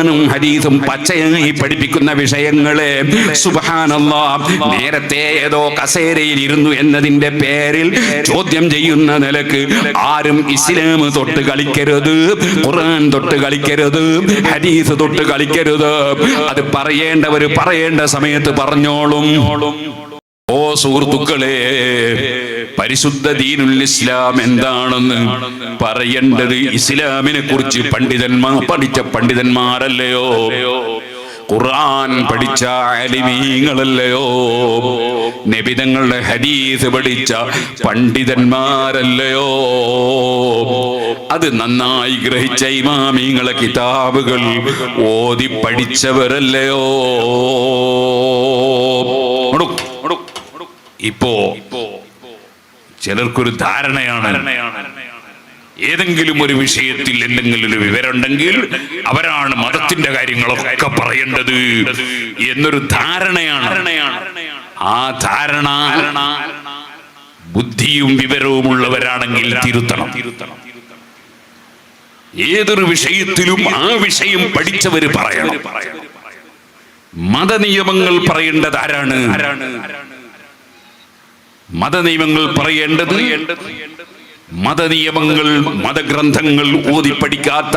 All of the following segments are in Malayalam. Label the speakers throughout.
Speaker 1: ഖുർആനും ഹദീസും പച്ചയായി പഠിപ്പിക്കുന്ന വിഷയങ്ങളെ സുബ്ഹാനല്ലാഹ് നേരത്തെ ഏതോ കസേരയിൽ ഇരുന്നു എന്നതിന്റെ പേരിൽ ചോദ്യം ചെയ്യുന്ന നിലക്ക് ആരും ഇസ്ലാം തൊട്ട് കളിക്കരുത്, ഖുർആൻ തൊട്ട് കളിക്കരുത്, ഹദീസ് തൊട്ട് കളിക്കരുത്. അത് പറയേണ്ടവർ പറയേണ്ട സമയത്ത് പറഞ്ഞോളും. ഓ സുഹൃത്തുക്കളെ, പരിശുദ്ധ ദീനുൽ ഇസ്ലാം എന്താണെന്ന് പറയേണ്ടത് ഇസ്ലാമിനെ കുറിച്ച് പഠിച്ച പണ്ഡിതന്മാരല്ലയോ, ഖുർആൻ പഠിച്ച ആലിമീങ്ങളല്ലയോ, നബിതങ്ങളുടെ ഹദീസ് പഠിച്ച പണ്ഡിതന്മാരല്ലയോ, അത് നന്നായി ഗ്രഹിച്ച ഇമാമിങ്ങളെ കിതാബുകൾ ഓതി പഠിച്ചവരല്ലയോ. ഇപ്പോ ചിലർക്കൊരു ധാരണയാണ്, ഏതെങ്കിലും ഒരു വിഷയത്തിൽ എന്തെങ്കിലും ഒരു വിവരമുണ്ടെങ്കിൽ അവരാണ് മതത്തിന്റെ കാര്യങ്ങളൊക്കെ പറയേണ്ടത് എന്നൊരു ധാരണയാണ്. ആ ധാരണ ബുദ്ധിയും വിവരവും ഉള്ളവരാണെങ്കിൽ തിരുത്തണം. ഏതൊരു വിഷയത്തിലും ആ വിഷയം പഠിച്ചവര് പറയണം. മതനിയമങ്ങൾ പറയേണ്ടത് ആരാണ്? മതനിയമങ്ങൾ പറയേണ്ടത് മതനിയമങ്ങൾ മതഗ്രന്ഥങ്ങൾ ഓതി പഠിക്കാത്ത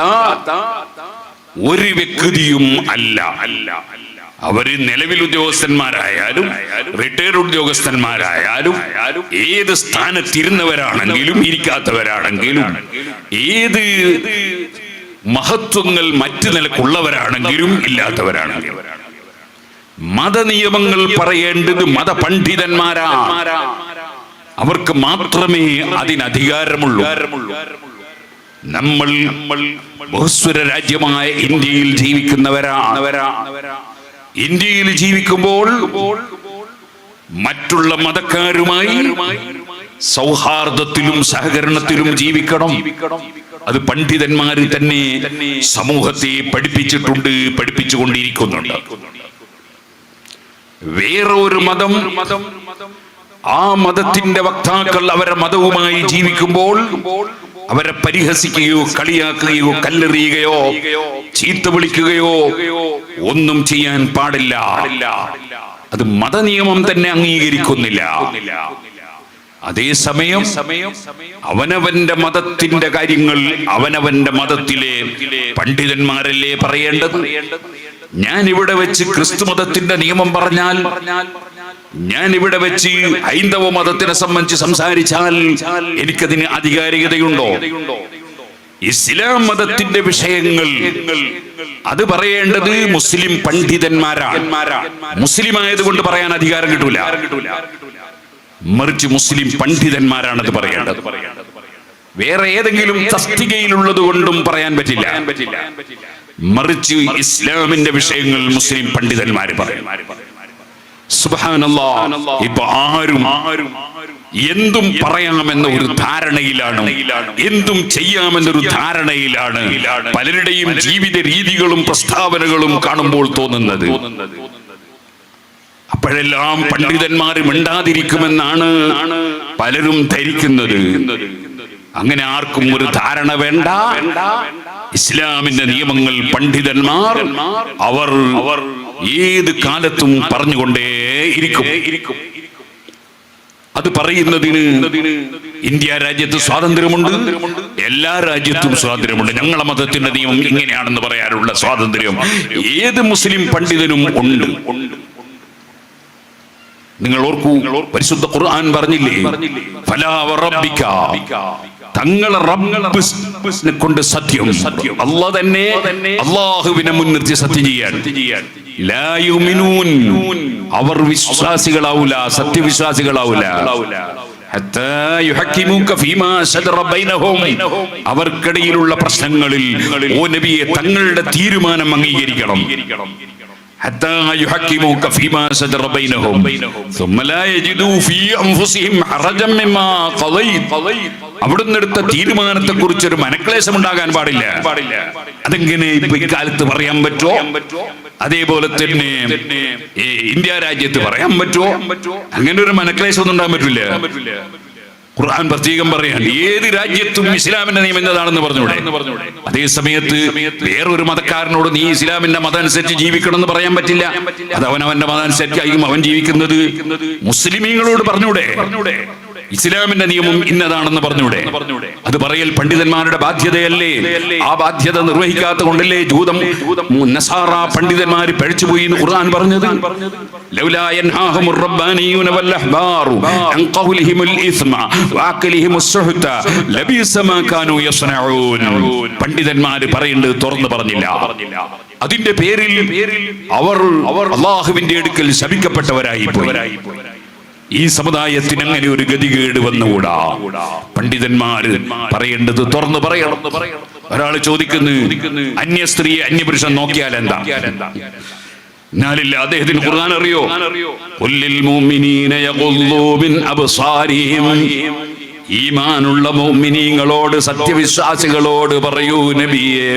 Speaker 1: ഒരു വ്യക്തിയും അല്ല. അവര് നിലവിൽ ഉദ്യോഗസ്ഥന്മാരായാലും റിട്ടയർഡ് ഉദ്യോഗസ്ഥന്മാരായാലും ഏത് സ്ഥാനത്തിരുന്നവരാണെങ്കിലും ഇരിക്കാത്തവരാണെങ്കിലും ഏത് മഹത്വങ്ങൾ മറ്റു നിലക്കുള്ളവരാണെങ്കിലും ഇല്ലാത്തവരാണെങ്കിലും മതനിയമങ്ങൾ പറയേണ്ടത് മതപണ്ഡിതന്മാരാ. അവർക്ക് മാത്രമേ അതിന് അധികാരമുള്ളൂ. നമ്മൾ ബഹുസ്വര രാജ്യമായ ഇന്ത്യയിൽ ജീവിക്കുന്നവരാണ്. ഇന്ത്യയിൽ ജീവിക്കുമ്പോൾ മറ്റുള്ള മതക്കാരുമായി സൗഹാർദ്ദത്തിലും സഹകരണത്തിലും ജീവിക്കണം. അത് പണ്ഡിതന്മാര് തന്നെ സമൂഹത്തെ പഠിപ്പിച്ചിട്ടുണ്ട്, പഠിപ്പിച്ചുകൊണ്ടിരിക്കുന്നുണ്ട്. വേറെ ഒരു മതം, ആ മതത്തിന്റെ വക്താക്കൾ അവരുടെ മതവുമായി ജീവിക്കുമ്പോൾ അവരെ പരിഹസിക്കുകയോ കളിയാക്കുകയോ കല്ലെറിയുകയോ ചീത്ത വിളിക്കുകയോ ഒന്നും ചെയ്യാൻ പാടില്ല. അത് മതനിയമം തന്നെ അംഗീകരിക്കുന്നില്ല. അതേസമയം അവനവന്റെ മതത്തിന്റെ കാര്യങ്ങൾ അവനവന്റെ മതത്തിലെ പണ്ഡിതന്മാരല്ലേ പറയേണ്ടത്. ഞാൻ ഇവിടെ വെച്ച് ക്രിസ്തു മതത്തിന്റെ നിയമം പറഞ്ഞാൽ, ഞാൻ ഇവിടെ വെച്ച് ഹൈന്ദവ മതത്തിനെ സംബന്ധിച്ച് സംസാരിച്ചാൽ എനിക്കതിന് ആധികാരികതയുണ്ടോ? ഇസ്ലാം മതത്തിന്റെ വിഷയങ്ങൾ അത് പറയേണ്ടത് മുസ്ലിം പണ്ഡിതന്മാരാണ്. മുസ്ലിം ആയതുകൊണ്ട് പറയാൻ അധികാരം കിട്ടൂല, മറിച്ച് മുസ്ലിം പണ്ഡിതന്മാരാണ് അത് പറയേണ്ടത്. വേറെ ഏതെങ്കിലും തസ്തികയിലുള്ളത് കൊണ്ടും പറയാൻ പറ്റില്ല, മറിച്ച് ഇസ്ലാമിന്റെ വിഷയങ്ങൾ മുസ്ലിം പണ്ഡിതന്മാര് പറയും. സുബ്ഹാനല്ലാഹ്, ഇപ്പൊ ആരും എന്തും പറയാമെന്ന ഒരു ധാരണയിലാണ്, എന്തും ചെയ്യാമെന്നൊരു ധാരണയിലാണ് പലരുടെയും ജീവിത രീതികളും പ്രസ്താവനകളും കാണുമ്പോൾ തോന്നുന്നത്. അപ്പോഴെല്ലാം പണ്ഡിതന്മാർ മിണ്ടാതിരിക്കുമെന്നാണ് പലരും ധരിക്കുന്നത്. അങ്ങനെ ആർക്കും ഒരു ധാരണ വേണ്ട. ഇസ്ലാമിന്റെ നിയമങ്ങൾ പണ്ഡിതന്മാർ അവർ ഏത് കാലത്തും പറഞ്ഞുകൊണ്ടേയിരിക്കും. അത് പറയുന്നതിന് ഇന്ത്യ രാജ്യത്ത് സ്വാതന്ത്ര്യമുണ്ട്, എല്ലാ രാജ്യത്തും സ്വാതന്ത്ര്യമുണ്ട്. ഞങ്ങളുടെ മതത്തിന്റെ നിയമം ഇങ്ങനെയാണെന്ന് പറയാനുള്ള സ്വാതന്ത്ര്യം ഏത് മുസ്ലിം പണ്ഡിതനും ഉണ്ട്. നിങ്ങൾ ഓർക്കൂ, പരിശുദ്ധ ഖുർആൻ പറഞ്ഞില്ലേ, ഫലാ വറബ്ബിക, തങ്ങളെ റബ്ബിനെ കൊണ്ട് സത്യം, അല്ലാഹു തന്നെ അല്ലാഹുവിനെ മുൻനിർത്തി സത്യം ചെയ്യാൻ. ലാ യുമിനൂൻ, അവർ വിശ്വാസികളാവൂല, സത്യവിശ്വാസികളാവൂല. ഹത്താ യുഹക്കിമുക ഫീമാ ശജറ ബൈനഹും, അവർക്കിടയിലുള്ള പ്രശ്നങ്ങളിൽ ഓ നബിയെ തങ്ങളുടെ തീരുമാനം അംഗീകരിക്കണം. حتى يحكموك فيما شجر بينهم ثم لا يجدوا في أنفسهم حرجا مما قضيت. അവിടുന്ന് എടുത്ത തീരുമാനത്തെ കുറിച്ച് ഒരു മനക്ലേശം ഉണ്ടാകാൻ പാടില്ല. അതെങ്ങനെ ഇപ്പൊ ഇക്കാലത്ത് പറയാൻ പറ്റുമോ? അതേപോലെ തന്നെ ഇന്ത്യ രാജ്യത്ത് പറയാൻ പറ്റുമോ? അങ്ങനെ ഒരു മനക്ലേശം ഒന്നും ഉണ്ടാകാൻ പറ്റില്ല. ഖുർആൻ പ്രത്യേകം പറയാൻ ഏത് രാജ്യത്തും ഇസ്ലാമിന്റെ നിയമം എന്നതാണെന്ന് പറഞ്ഞൂടെ? അതേ സമയത്ത് വേറൊരു മതക്കാരനോട് നീ ഇസ്ലാമിന്റെ മതം അനുസരിച്ച് ജീവിക്കണം എന്ന് പറയാൻ പറ്റില്ല. അത് അവനവന്റെ മതം അനുസരിച്ചായിരിക്കും അവൻ ജീവിക്കുന്നത്. മുസ്ലിമീങ്ങളോട് പറഞ്ഞൂടെ ഇസ്ലാമിന്റെ നിയമം ഇന്നതാണെന്ന് പറഞ്ഞൂടെ? അത് പറയൽ പണ്ഡിതന്മാരുടെ ബാധ്യതയല്ലേ? ആ ബാധ്യത നിർവഹിക്കാത്ത കൊണ്ടല്ലേ ജൂതം നസാറ പണ്ഡിതന്മാർ പഴിച്ചുപോയി എന്ന് ഖുർആൻ പറഞ്ഞത്. ലൗലാ യൻഹാഹുർ റബ്ബാനിയൂന വൽ അഹ്ബാറു അൻ ഖൗലിഹിമുൽ ഇസ്മ വഅഖലിഹിമുസ് സുഹ്ത ലബീസ മാ കാനൂ യസ്നഊൻ. പണ്ഡിതന്മാർ പറയേണ്ടത് തുറന്നു പറഞ്ഞില്ല. അതിന്റെ പേരിൽ അവർ അല്ലാഹുവിന്റെ അടുക്കൽ ശപിക്കപ്പെട്ടവരായി പോയി. ഈ സമുദായത്തിന് അങ്ങനെ ഒരു ഗതികേട് വന്നുകൂടാ. പണ്ഡിതന്മാർ പറയേണ്ടത് തുറന്നു പറയണം. ഒരാൾ ചോദിക്കുന്നു, അന്യ സ്ത്രീയെ അന്യപുരുഷൻ നോക്കിയാൽ എന്താ? എന്നാലില്ല, അദ്ദേഹത്തിന് ഖുർആൻ അറിയോ? ഖുല്ലിൽ മുഅ്മിനീന യഖുല്ലൂ മിൻ അബ്സാരിഹിം. ഈമാനുള്ള മുഅ്മിനീങ്ങളോട്, സത്യവിശ്വാസികളോട് പറയൂ നബിയേ,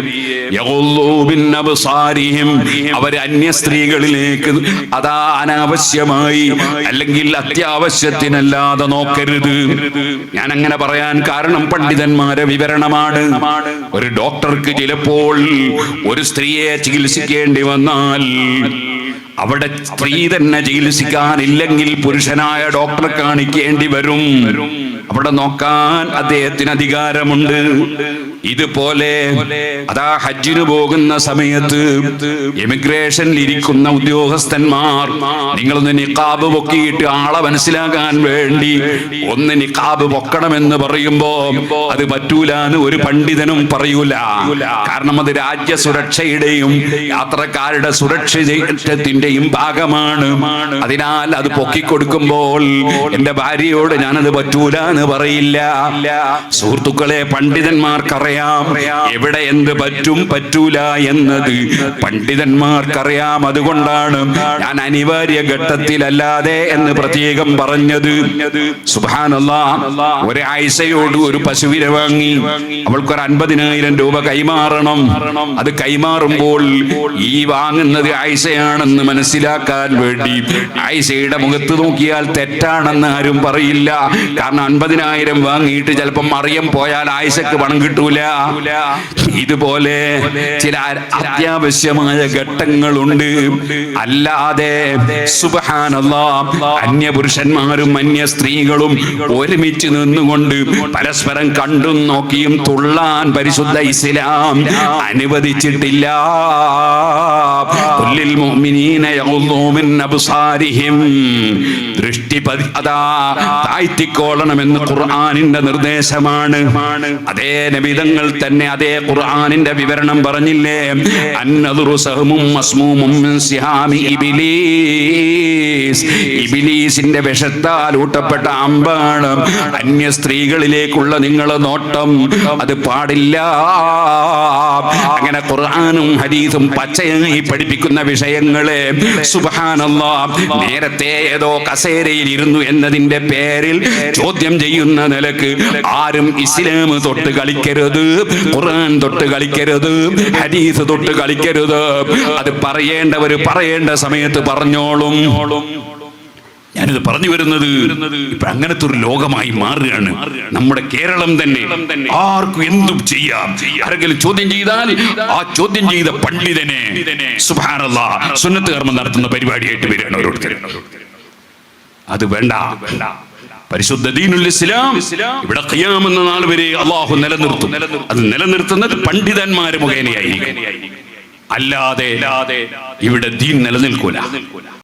Speaker 1: യഖുല്ലൂ മിൻ അബ്സാരിഹിം, അവർ അന്യ സ്ത്രീകളിലേക്ക് അതാ അനാവശ്യമായി അല്ലെങ്കിൽ അത്യാവശ്യത്തിനല്ലാതെ നോക്കരുത്. ഞാൻ അങ്ങനെ പറയാൻ കാരണം പണ്ഡിതന്മാരെ വിവരണമാണ്. ഒരു ഡോക്ടർക്ക് ചിലപ്പോൾ ഒരു സ്ത്രീയെ ചികിത്സിക്കേണ്ടി വന്നാൽ അവിടെ സ്ത്രീ തന്നെ ചികിത്സിക്കാനില്ലെങ്കിൽ പുരുഷനായ ഡോക്ടറെ കാണിക്കേണ്ടി വരും. അവിടെ നോക്കാൻ അദ്ദേഹത്തിന് അധികാരമുണ്ട്. ഇതുപോലെ അതാ ഹജ്ജിന് പോകുന്ന സമയത്ത് എമിഗ്രേഷനിൽ ഇരിക്കുന്ന ഉദ്യോഗസ്ഥന്മാർ, നിങ്ങളൊന്ന് നിഖാബ് പൊക്കിയിട്ട് ആളെ മനസ്സിലാക്കാൻ വേണ്ടി ഒന്ന് നിഖാബ് പൊക്കണമെന്ന് പറയുമ്പോ അത് പറ്റൂലാന്ന് ഒരു പണ്ഡിതനും പറയൂല. കാരണം അത് രാജ്യ സുരക്ഷയുടെയും യാത്രക്കാരുടെ സുരക്ഷിതത്വത്തിന്റെയും ഭാഗമാണ്. അതിനാൽ അത് പൊക്കിക്കൊടുക്കുമ്പോൾ എന്റെ ഭാര്യയോട് ഞാനത് പറ്റൂല എന്ന് പറയില്ല. സുഹൃത്തുക്കളെ, പണ്ഡിതന്മാർക്കറിയാം എവിടെ എന്ത് പറ്റും പറ്റൂല എന്നത് പണ്ഡിതന്മാർക്കറിയാം. അതുകൊണ്ടാണ് ഞാൻ അനിവാര്യ ഘട്ടത്തിലല്ലാതെ എന്ന് പ്രത്യേകം പറഞ്ഞത്. സുബ്ഹാനല്ലാഹ്, ഒരു ആയിഷയോട് ഒരു പശുവിനെ വാങ്ങി, അവൾക്കൊരു 50,000 രൂപ കൈമാറണം. അത് കൈമാറുമ്പോൾ ഈ വാങ്ങുന്നത് ആയിഷയാണെന്ന് മനസ്സിലാക്കാൻ വേണ്ടി ആയിഷയുടെ മുഖത്ത് നോക്കിയാൽ തെറ്റാണെന്ന് ആരും പറയില്ല. കാരണം 50,000 വാങ്ങിയിട്ട് ചിലപ്പം മറിയം പോയാൽ ആയിഷക്ക് പണം കിട്ടൂല. ഇതുപോലെ ചില അത്യാവശ്യമായ ഘട്ടങ്ങളുണ്ട്. അല്ലാതെ സുബ്ഹാനല്ലാഹ്, അന്യപുരുഷന്മാരും അന്യ സ്ത്രീകളും ഒരുമിച്ച് നിന്നുകൊണ്ട് പരസ്പരം കണ്ടും നോക്കിയും തുള്ളാൻ പരിശുദ്ധ ഇസ്ലാം അനുവദിച്ചിട്ടില്ല. ഖുല്ലിൽ മുഅ്മിനീന യഗ്ളൂ മിൻ അബ്സാരിഹിം, ദൃഷ്ടി അതാ താഴ്ത്തിക്കോളണമെന്ന് ഖുർആനിന്റെ നിർദ്ദേശമാണ്. അതേ നബിതങ്ങൾ തന്നെ അതേ ഖുർആനിന്റെ വിവരണം പറഞ്ഞില്ലേ? അന്നദുറു സഹ്മും മസ്മൂമും മിൻ സിഹാമി ഇബ്ലീസ്, ഇബ്ലീസിന്റെ വിഷത്താൽ ഊട്ടപ്പെട്ട അമ്പാണ് അന്യ സ്ത്രീകളിലേക്കുള്ള നിങ്ങളെ നോട്ടം. അത് പാടില്ല. അങ്ങനെ ഖുർആനും ഹദീസും പച്ചയായി പഠിപ്പിക്കുന്ന വിഷയങ്ങളെ സുബ്ഹാനല്ലാഹ് നേരത്തെ ഏതോ കസേരയിൽ ഇരുന്നു എന്നതിന്റെ പേരിൽ ചോദ്യം ചെയ്യുന്ന നിലക്ക് ആരും ഇസ്ലാം തൊട്ട് കളിക്കരുത്, ഖുർആൻ തൊട്ട് കളിക്കരുത്, ഹദീസ് തൊട്ട് കളിക്കരുത്. അത് പറയേണ്ടവര് പറയേണ്ട സമയത്ത് പറഞ്ഞോളും. ഞാനിത് പറഞ്ഞു വരുന്നത് ഇപ്പൊ അങ്ങനത്തെ ഒരു ലോകമായി മാറുകയാണ് നമ്മുടെ കേരളം തന്നെ. ആർക്കും എന്തും ചെയ്യാം. ആരെങ്കിലും ചോദ്യം ചെയ്താൽ ആ ചോദ്യം ചെയ്ത പണ്ഡിതനെ സുബ്ഹാനല്ലാഹ് സുന്നത്ത് കർമ്മം നടത്തുന്ന പരിപാടിയായിട്ട് വരികയാണ് ഓരോരുത്തരും. അത് വേണ്ട. പരിശുദ്ധ ദീനുൽ ഇസ്ലാം ഇവിടെ ഖിയാമത്ത് നാൾ വരെ അല്ലാഹു നിലനിർത്തും. അത് നിലനിർത്തുന്നത് പണ്ഡിതന്മാര് മുഖേനയായിരിക്കും. അല്ലാതെ ഇവിടെ ദീൻ നിലനിൽക്കൂല.